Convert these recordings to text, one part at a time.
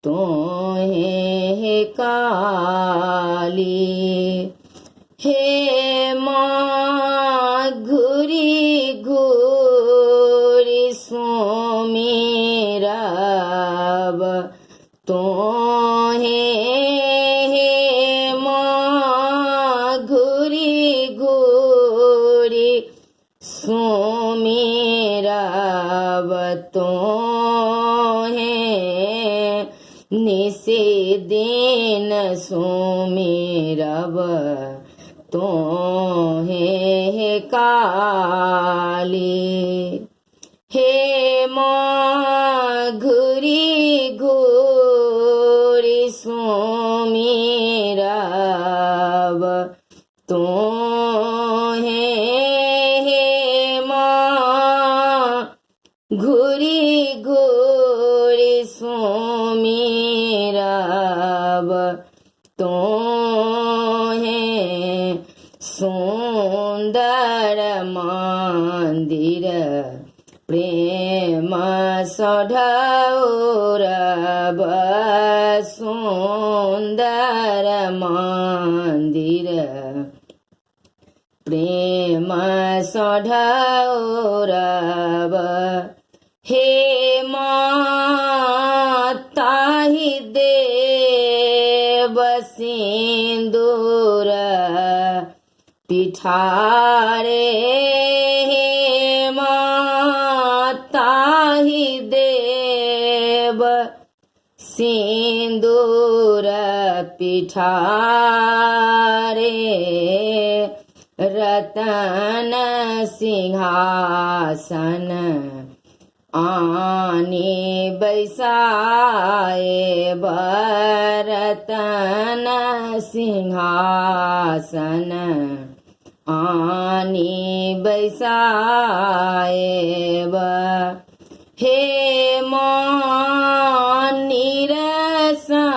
तोहे काली। हे माँ घूरी घूरी सुमिरब तोहे। हे माँ घूरी घूरी सुमिरब तोहे। निसी दिन सुमिरब तोहे काली। हे माँ घूरी घूरी सुमिरब तोहे। हे माँ घूरी घूरी सुमिरब तोहे। सुंदर मंदिर प्रेम सढ़ौरब सुंदर मंदिर प्रेम सढ़ौरब। हे माँ ताहि देव सिंदूर पिठारे। हे माँ ताहि देव सिंदूर पिठारे। रतन सिंहासन आनी बैसाए रतन सिंहासन आनी बैसाए। हे माँ नीरसों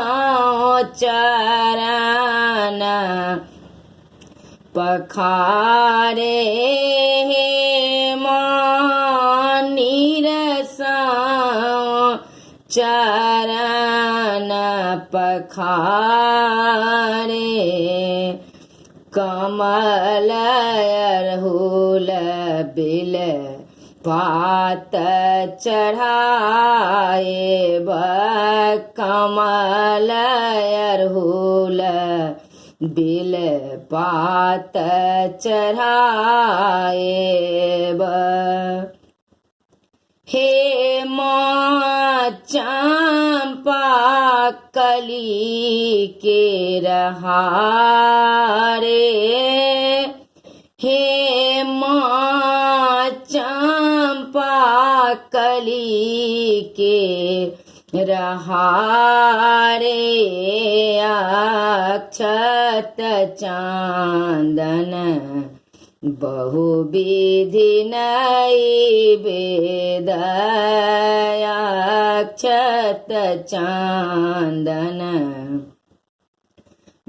चरण पखारे। हे माँ नीरसों चरण पखारे। कमल अड़हुल बिल पात चढ़ाए कमल अड़हुल बिल पात चढ़ाए। हे माँ चंपा कली के रहारे। हे माँ चंपा कली के रहारे। अक्षत चांदन बहुविधि नैवेद। अक्षत चांदन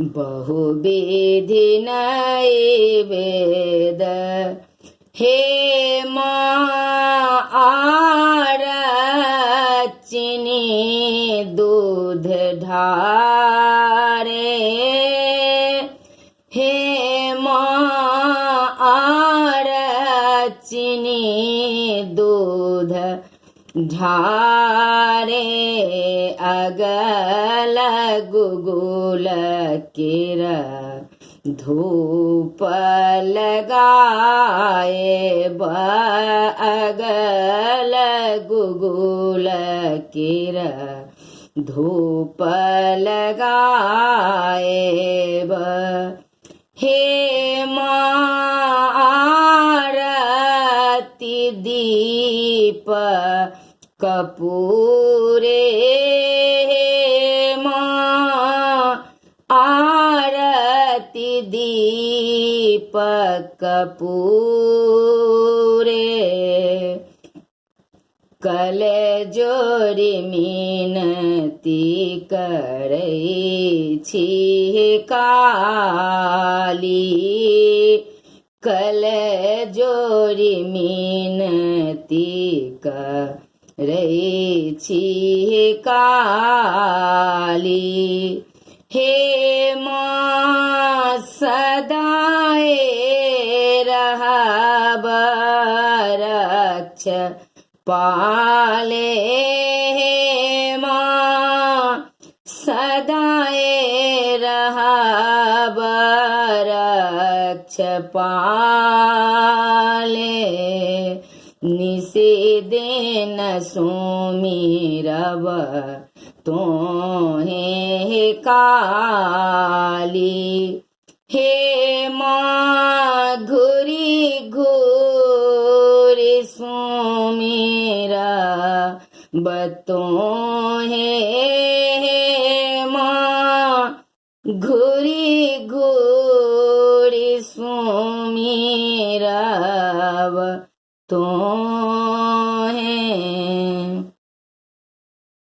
बहुविधि नैवेद। हे माँ चीनी दूध ढारे। हे माँ चीनी दूध ढारे। अगल गुगुल केर धूप लगाए अगल गुगुल केर धूप लगाए। हे माँ आरती दीप कपूरे। हे माँ आरती दीप कपूरे। कल जोरी मिनती करै छी काली। कल जोरी मिनती रही छी काली। हे माँ सदाए रहब रक्ष पाले। हे माँ सदाए रहब रक्ष पाले। निषेध न सुमिरब तोहे काली। हे माँ घूरी घूरी सुमिरब तोहे। हे माँ घूरी घूरी सुमिरब तो